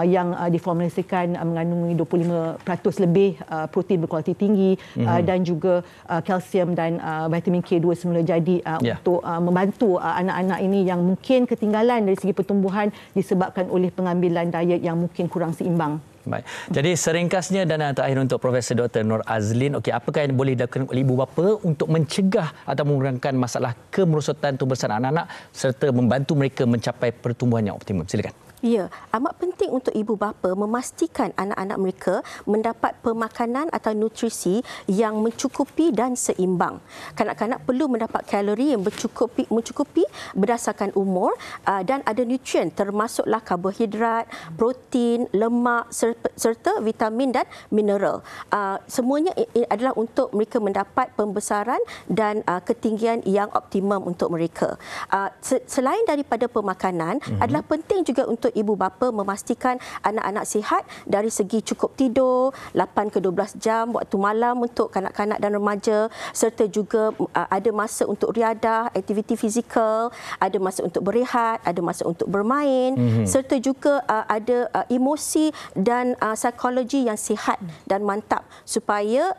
yang diformulasikan mengandungi 25% lebih protein berkualiti tinggi dan juga kalsium dan vitamin K2 semula jadi untuk membantu anak-anak ini yang mungkin ketinggalan dari segi pertumbuhan disebabkan oleh pengambilan diet yang mungkin kurang seimbang. Baik. Jadi seringkasnya dan terakhir untuk Profesor Dr. Nur Azlin, okey, apakah yang boleh dilakukan oleh ibu bapa untuk mencegah atau mengurangkan masalah kemerosotan tumbuhan anak-anak serta membantu mereka mencapai pertumbuhan yang optimum? Silakan. Ya, amat penting untuk ibu bapa memastikan anak-anak mereka mendapat pemakanan atau nutrisi yang mencukupi dan seimbang. Kanak-kanak perlu mendapat kalori yang mencukupi berdasarkan umur dan ada nutrien termasuklah karbohidrat, protein, lemak serta vitamin dan mineral. Semuanya adalah untuk mereka mendapat pembesaran dan ketinggian yang optimum untuk mereka. Selain daripada pemakanan, adalah penting juga untuk ibu bapa memastikan anak-anak sihat dari segi cukup tidur 8 ke 12 jam waktu malam untuk kanak-kanak dan remaja, serta juga ada masa untuk riadah, aktiviti fizikal, ada masa untuk berehat, ada masa untuk bermain, serta juga ada emosi dan psikologi yang sihat dan mantap supaya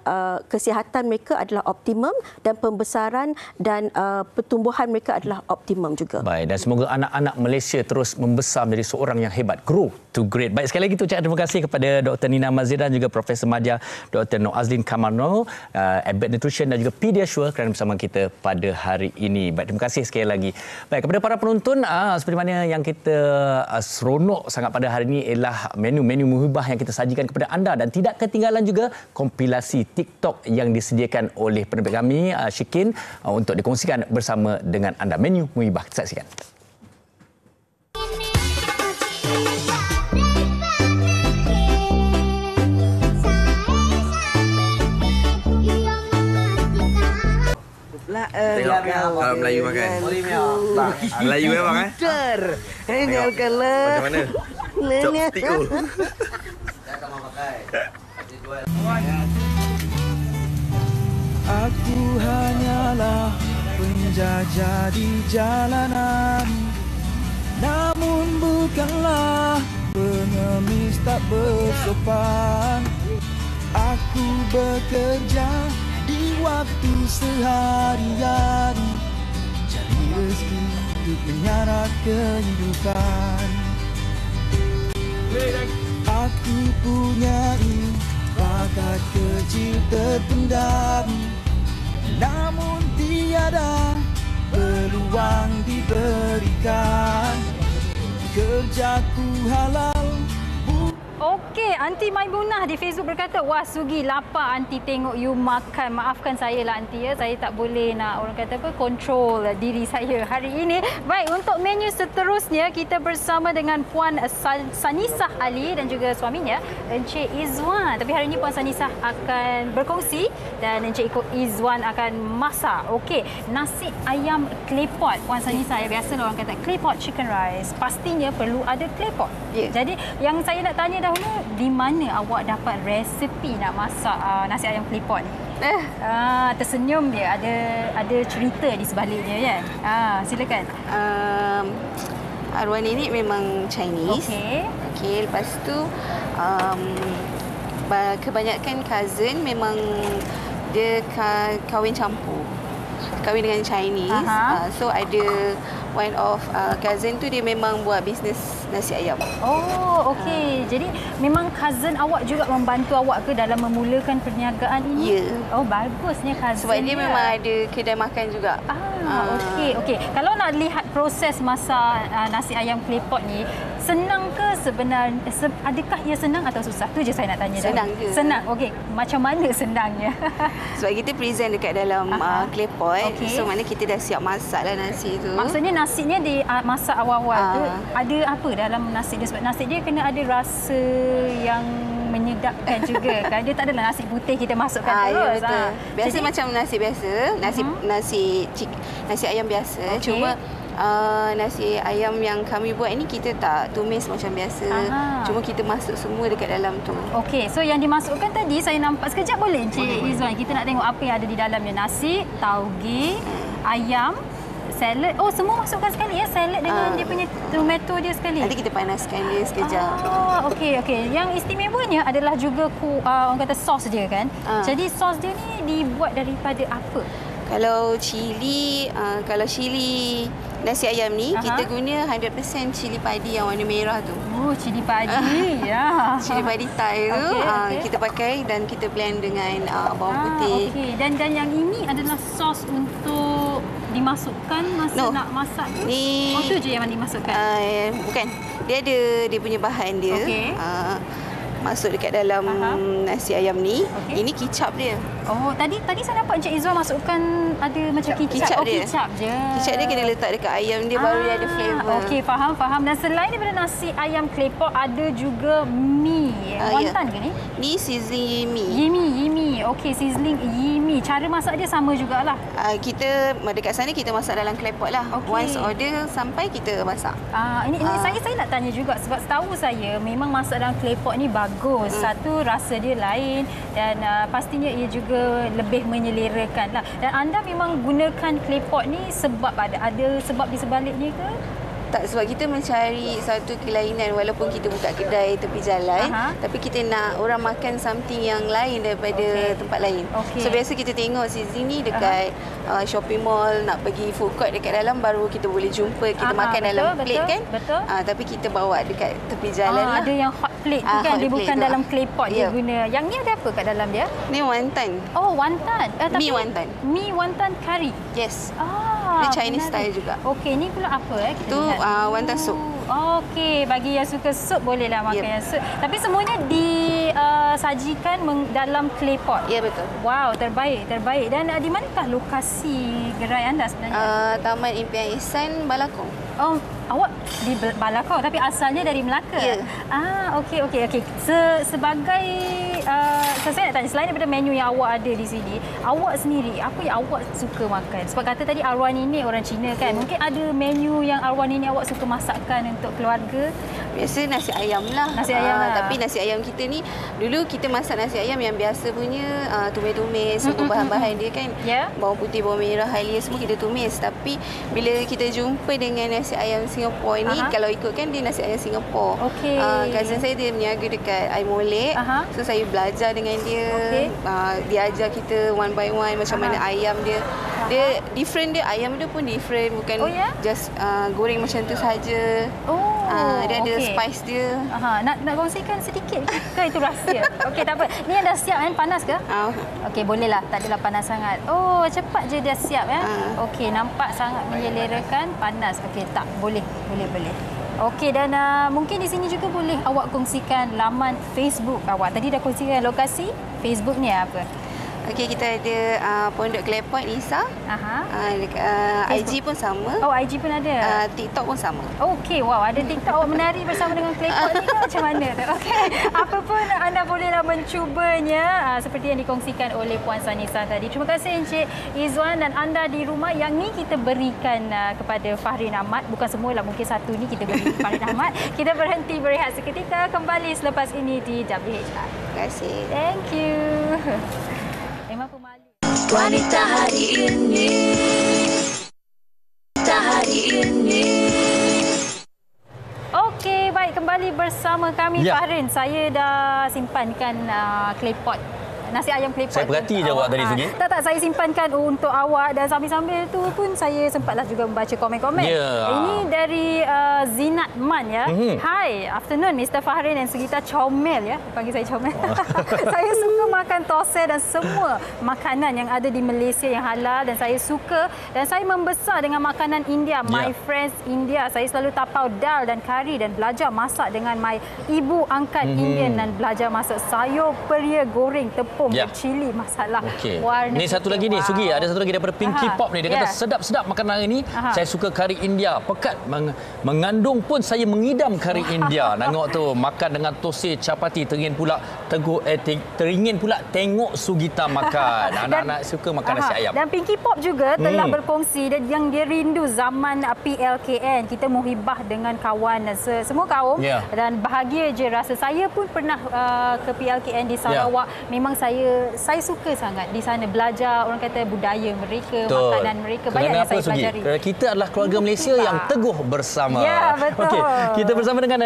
kesihatan mereka adalah optimum dan pembesaran dan pertumbuhan mereka adalah optimum juga. Baik, dan semoga anak-anak Malaysia terus membesar menjadi seorang seorang yang hebat. Grow to great. Baik, sekali lagi tu ucapkan terima kasih kepada Dr. Nina Mazira dan juga Profesor Madya Dr. Noor Azlin Kamarno, Abbott Nutrition dan juga Pediasure kerana bersama kita pada hari ini. Baik, terima kasih sekali lagi. Baik, kepada para penonton, seperti mana yang kita seronok sangat pada hari ini ialah menu-menu muhibah yang kita sajikan kepada anda, dan tidak ketinggalan juga kompilasi TikTok yang disediakan oleh penerbit kami Syikin untuk dikongsikan bersama dengan anda. Menu muhibah, kita saksikan. Kalau Melayu makan. Melayu memang macam mana? Chopstick tu. Aku hanyalah penjajah di jalanan, namun bukanlah pengemis tak bersopan. Aku bekerja di waktu seharian, cari rezeki untuk menyara kehidupan. Aku punyai bakat kecil terpendam, namun tiada peluang diberikan. Kerjaku halal. Okey, Aunty Maimunah di Facebook berkata, wah Sugi lapar Aunty tengok you makan. Maafkan saya lah Aunty ya, saya tak boleh nak orang kata apa, kontrol diri saya hari ini. Baik, untuk menu seterusnya kita bersama dengan Puan Sanisah Ali dan juga suaminya Encik Izwan. Tapi hari ini Puan Sanisah akan berkongsi dan Encik Izwan akan masak. Okey, nasi ayam claypot Puan Sanisah ya, biasalah orang kata claypot chicken rice. Pastinya perlu ada claypot. Yeah. Jadi yang saya nak tanya dahulu, di mana awak dapat resepi nak masak nasi ayam claypot ni? Tersenyum dia, ada cerita di sebaliknya kan? Silakan. Arwah nenek memang Chinese. Okey, lepas tu kebanyakan cousin memang dia kahwin campur. Kahwin dengan Chinese. So ada one of cousin tu dia memang buat bisnes nasi ayam. Oh, okey. Jadi memang cousin awak juga membantu awak ke dalam memulakan perniagaan ini? Ya. Oh, bagusnya cousin. Sebab dia memang ada kedai makan juga. Okey. Kalau nak lihat proses masak nasi ayam claypot ni, senang ke sebenarnya? Adakah ia senang atau susah? Tu je saya nak tanya. Senang je. Senang. Okey. Macam mana senangnya? Sebab kita present dekat dalam claypot. So mana kita dah siap masak lah nasi tu. Maksudnya nasinya dimasak awal-awal tu ada apa dalam nasi dia? Sebab nasi dia kena ada rasa yang menyedapkan juga kan. Dia tak adalah nasi putih kita masukkan terus. Ya, betul. Biasa jadi, macam nasi biasa, nasi ayam biasa. Cuma nasi ayam yang kami buat ni kita tak tumis macam biasa. Cuma kita masuk semua dekat dalam tu. Okey, so yang dimasukkan tadi saya nampak sekejap boleh Encik Izwan. Kita nak tengok apa yang ada di dalamnya. Nasi, tauge, ayam, salad. Oh, semua masukkan sekali ya, salad dengan dia punya tomato dia sekali. Nanti kita panaskan dia sekejap. Okey. Yang istimewanya adalah juga orang kata sos dia kan. Jadi sos dia ni dibuat daripada apa? Kalau cili nasi ayam ni kita guna 100% cili padi yang warna merah tu. Oh, cili padi. Ya. Cili padi Thai tu kita pakai dan kita blend dengan bawang putih. Okey. Dan yang ini adalah sos untuk dimasukkan masa nak masak tu? Ni tu je yang dimasukkan? Bukan. Dia ada dia punya bahan dia. Masuk dekat dalam nasi ayam ni. Ini kicap dia. Oh, tadi saya nampak Encik Izwan masukkan ada macam kicap. Kicap je. Kicap dia kena letak dekat ayam dia baru dia ada flavor. Okey, faham. Dan selain daripada nasi ayam claypot ada juga mi. Wonton ke ni? Ni sizzling yimi. Okey, sizzling yimi. Cara masak dia sama jugalah. Kita dekat sana kita masak dalam claypot lah. Once order sampai kita masak. Ini saya nak tanya juga sebab setahu saya memang masak dalam claypot ni bagus. Satu, rasa dia lain dan pastinya ia juga lebih menyelerakan lah. Dan anda memang gunakan claypot ni sebab ada sebab di sebaliknya ke? Tak, sebab kita mencari satu kelainan walaupun kita buka kedai tepi jalan, tapi kita nak orang makan something yang lain daripada tempat lain. So biasa kita tengok sini dekat shopping mall, nak pergi food court dekat dalam baru kita boleh jumpa, kita makan dalam plate kan. Tapi kita bawa dekat tepi jalan lah. Ada yang hot plate tu kan, dia bukan dalam clay pot dia guna. Yang ni ada apa kat dalam dia? Ni wonton. Oh, wonton. Mi wonton. Mi wonton curry. Yes. Dia Chinese style juga. Okey, ni pula apa kita lihat? Wonton soup. Okey, bagi yang suka sup bolehlah makan yang sup. Tapi semuanya disajikan dalam clay pot. Ya, betul. Wow, terbaik. Dan di manakah lokasi gerai anda sebenarnya? Taman Impian Ihsan, Balakong. Oh, awak di Balakong tapi asalnya dari Melaka. Ya. Okey. Sebagai saya nak tanya, selain daripada menu yang awak ada di sini, awak sendiri apa yang awak suka makan? Sebab kata tadi arwah nenek orang Cina kan. Mungkin ada menu yang arwah nenek awak suka masakkan untuk keluarga? Biasa nasi ayam lah. Nasi ayam lah. Tapi nasi ayam kita ni, dulu kita masak nasi ayam yang biasa punya, tumis-tumis, semua bahan-bahan dia kan. Bawang putih, bawang merah, halia semua kita tumis. Tapi bila kita jumpa dengan nasi ayam Singapura ni, kalau ikutkan dia nasi ayam Singapura. Cousin saya dia berniaga dekat Air Molek. So saya belajar dengan dia. Dia ajar kita one by one macam mana ayam dia. Dia different, dia ayam dia pun different, bukan just goreng macam tu saja. Dia ada spice dia. Nak kongsikan sedikit ke itu rahsia? Okey, tak apa. Ni yang dah siap kan, panas ke? Okey, bolehlah. Tak adalah panas sangat. Oh, cepat je dah siap ya. Okey, nampak sangat menyelerakan, panas. Okey, tak boleh. Okey, dan mungkin di sini juga boleh awak kongsikan laman Facebook awak. Tadi dah kongsikan lokasi, Facebook ni apa? Okey, kita ada Pondok Klepot Nisa. IG pun sama. Oh, IG pun ada. TikTok pun sama. Okey, wow, ada TikTok awak menari bersama dengan Klepot ni ke macam mana tu? Okey, apa pun anda bolehlah mencubanya seperti yang dikongsikan oleh Puan Sanisa tadi. Terima kasih Encik Izwan dan anda di rumah. Yang ni kita berikan kepada Fahrin Ahmad. Bukan semualah, mungkin satu ni kita beri Fahrin Ahmad. Kita berhenti berehat seketika, kembali selepas ini di WHR. Terima kasih. Thank you. Wanita hari ini. Okey, baik, kembali bersama kami Fahrin. Saya dah simpankan clay pot. Nasi ayam clay pot. Saya perhati je awak dari sini. Tak, saya simpankan untuk awak dan sambil-sambil tu pun saya sempatlah juga membaca komen-komen. Ini dari Zinat Man ya. Hi, afternoon Mr. Fahrin dan Sugita Comel ya. Panggil saya Comel. Saya suka makan tosai dan semua makanan yang ada di Malaysia yang halal dan saya suka dan saya membesar dengan makanan India. My friends India. Saya selalu tapau dal dan kari dan belajar masak dengan my ibu angkat Indian dan belajar masak sayur peria goreng tepung bercili masalah warna. Ni satu lagi ni Sugi, ada satu lagi daripada Pinky Pop ni. Dia kata sedap-sedap makanan ini. Saya suka kari India. Pekat mengandung pun saya mengidam kari India. Tengok tu makan dengan tosai chapati, teringin pula tengok Sugita makan. Anak-anak suka makan nasi ayam. Dan Pinky Pop juga telah berkongsi yang dia rindu zaman PLKN. Kita muhibah dengan kawan semua kaum dan bahagia je rasa. Saya pun pernah ke PLKN di Sarawak. Memang saya suka sangat di sana belajar orang kata budaya mereka, makanan mereka. Banyak yang saya pelajari. Kita adalah keluarga Malaysia yang teguh bersama. Ya, betul. Okey, kita bersama dengan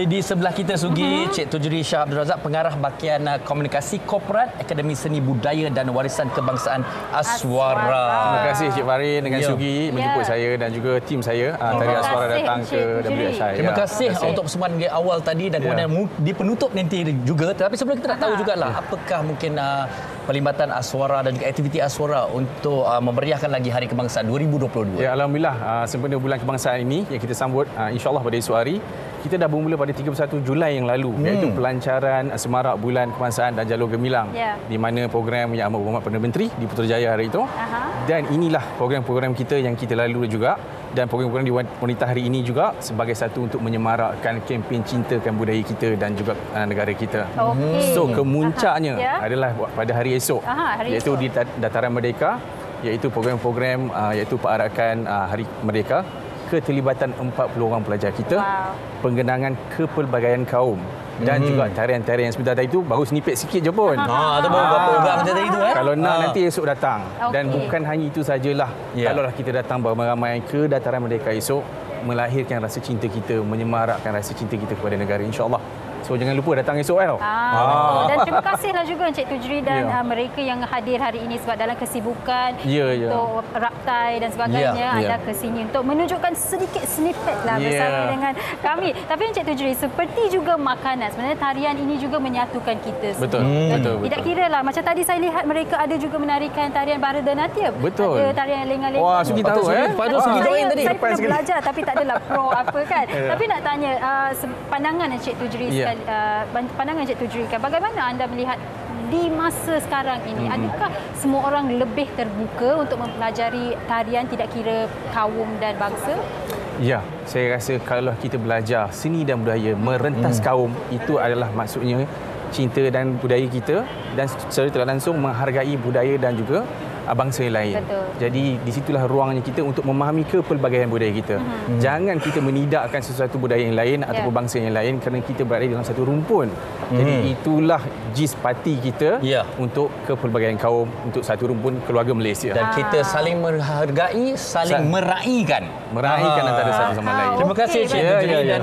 di sebelah kita Sugi, Cik Tujuri Shah Abdul Razak, pengarah bahagian komunikasi korporat Akademi Seni Budaya dan Warisan Kebangsaan Aswara. Terima kasih Cik Fahrin dengan Sugi menjemput saya dan juga tim saya dari Aswara datang ke WHR. Terima kasih untuk persembahan di awal tadi dan kemudian di penutup nanti juga. Tapi sebelum kita nak tahu jugalah apakah mungkin pelibatan Aswara dan juga aktiviti Aswara untuk memeriahkan lagi Hari Kebangsaan 2022. Ya, alhamdulillah sempena bulan kebangsaan ini yang kita sambut insya-Allah pada esok hari. Kita dah bermula pada 31 Julai yang lalu iaitu pelancaran semarak bulan kebangsaan dan jalur gemilang di mana program Yang Amat Berhormat Perdana Menteri di Putrajaya hari itu. Dan inilah program-program kita yang kita lalui juga dan program-program di Wanita hari ini juga sebagai satu untuk menyemarakkan kempen cintakan budaya kita dan juga negara kita. So kemuncaknya adalah pada hari esok iaitu di Dataran Merdeka, iaitu program-program iaitu perarakan Hari Merdeka, keterlibatan 40 orang pelajar kita, pengenangan kepelbagaian kaum dan juga tarian-tarian yang sebentar tadi itu baru snippet sikit je pun. Itu baru beberapa program tadi itu Kalau nak nanti esok datang. Dan bukan hanya itu sajalah. Kalaulah kita datang beramai-ramai ke Dataran Merdeka esok, melahirkan rasa cinta kita, menyemarakkan rasa cinta kita kepada negara, insya-Allah. So jangan lupa datang esok kan. Betul. Dan terima kasihlah juga Encik Tujri dan mereka yang hadir hari ini sebab dalam kesibukan untuk raktai dan sebagainya anda ke sini untuk menunjukkan sedikit snippet lah bersama dengan kami. Tapi Encik Tujri, seperti juga makanan, sebenarnya tarian ini juga menyatukan kita semua. Betul. Tidak kira lah, macam tadi saya lihat mereka ada juga menarikan tarian Bharatanatyam. Betul. Ada tarian lenga-lenga. Wah, Sugi tahu Saya pernah belajar tapi tak adalah pro apa kan. Tapi nak tanya pandangan Encik Tujri pandangan Encik Tujri kan, bagaimana anda melihat di masa sekarang ini? Adakah semua orang lebih terbuka untuk mempelajari tarian tidak kira kaum dan bangsa? Ya, saya rasa kalau kita belajar seni dan budaya merentas kaum, itu adalah maksudnya cinta dan budaya kita dan secara tidak langsung menghargai budaya dan juga bangsa yang lain. Betul. Jadi di situlah ruangnya kita untuk memahami kepelbagaian budaya kita. Jangan kita menidakkan sesuatu budaya yang lain ataupun bangsa yang lain kerana kita berada dalam satu rumpun. Jadi itulah jis parti kita untuk kepelbagaian kaum, untuk satu rumpun keluarga Malaysia. Dan kita saling menghargai, saling meraihkan antara satu sama lain. Terima kasih Encik Tujri. Dan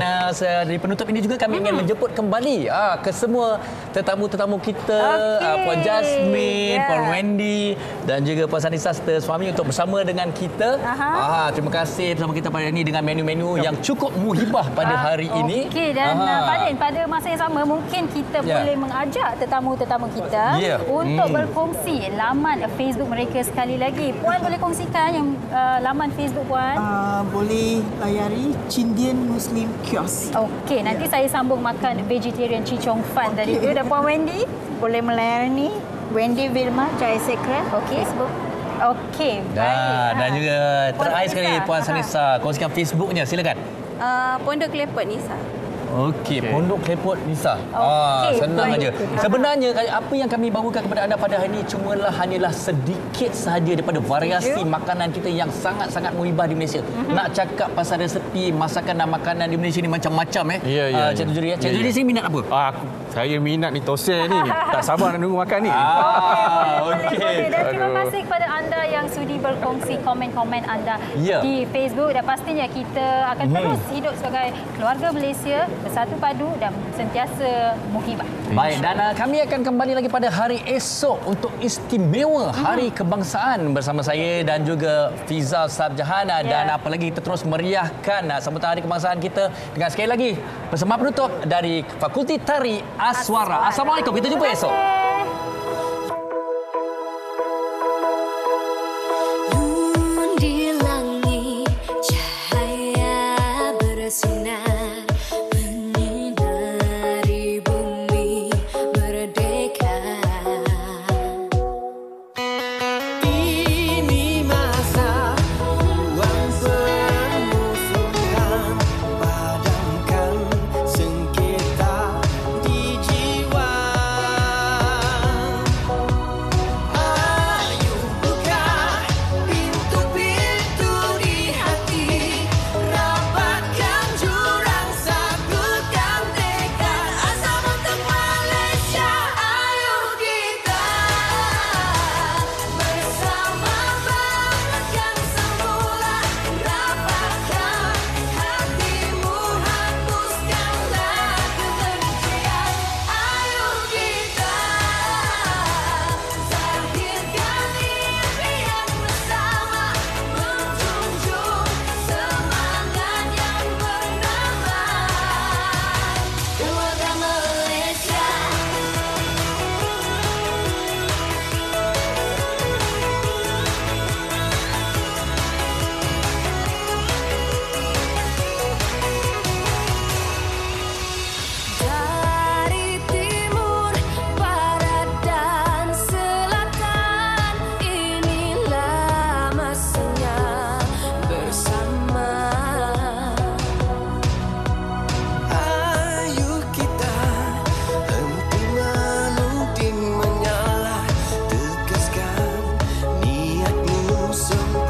di penutup ini juga kami ingin menjemput kembali ke semua tetamu-tetamu kita, Puan Jasmine, Puan Wendy dan juga Puan Sanisa serta suami untuk bersama dengan kita. Terima kasih bersama kita pada hari ini dengan menu-menu yang cukup muhibah pada hari ini. Okey, dan Fadin, pada masa yang sama mungkin kita boleh mengajak tetamu-tetamu kita untuk berkongsi laman Facebook mereka sekali lagi. Puan boleh kongsikan yang laman Facebook Puan? Boleh layari Chindian Muslim Kiosk. Okey, nanti saya sambung makan vegetarian Chichong Fan tadi. Dan Puan Wendy boleh melayani Wendy Vilma Jaya Sekret. Okey. Okey, baik. Dan juga terakhir sekali Puan Sanisa, kongsikan Facebooknya, silakan. Pondok Klepot Nisa. Okey, Pondok Klepot Nisa. Senang aja. Sebenarnya apa yang kami bawakan kepada anda pada hari ini hanyalah sedikit sahaja daripada variasi makanan kita yang sangat-sangat muhibah di Malaysia. Nak cakap pasal resepi masakan dan makanan di Malaysia ni macam-macam Encik Tujri. Encik Tujri sini minat apa? Saya minat ni tosel ni. Tak sabar nak nunggu makan ni. Okey. Dan terima kasih kepada anda yang sudi berkongsi komen-komen anda di Facebook, dan pastinya kita akan terus hidup sebagai keluarga Malaysia bersatu padu dan sentiasa muhibah. Baik, dan kami akan kembali lagi pada hari esok untuk istimewa Hari Kebangsaan bersama saya dan juga Fiza Sabjahan dan apalagi kita terus meriahkan sambutan Hari Kebangsaan kita dengan sekali lagi bersama penutup dari Fakulti Tari Aswara. Assalamualaikum, kita jumpa esok.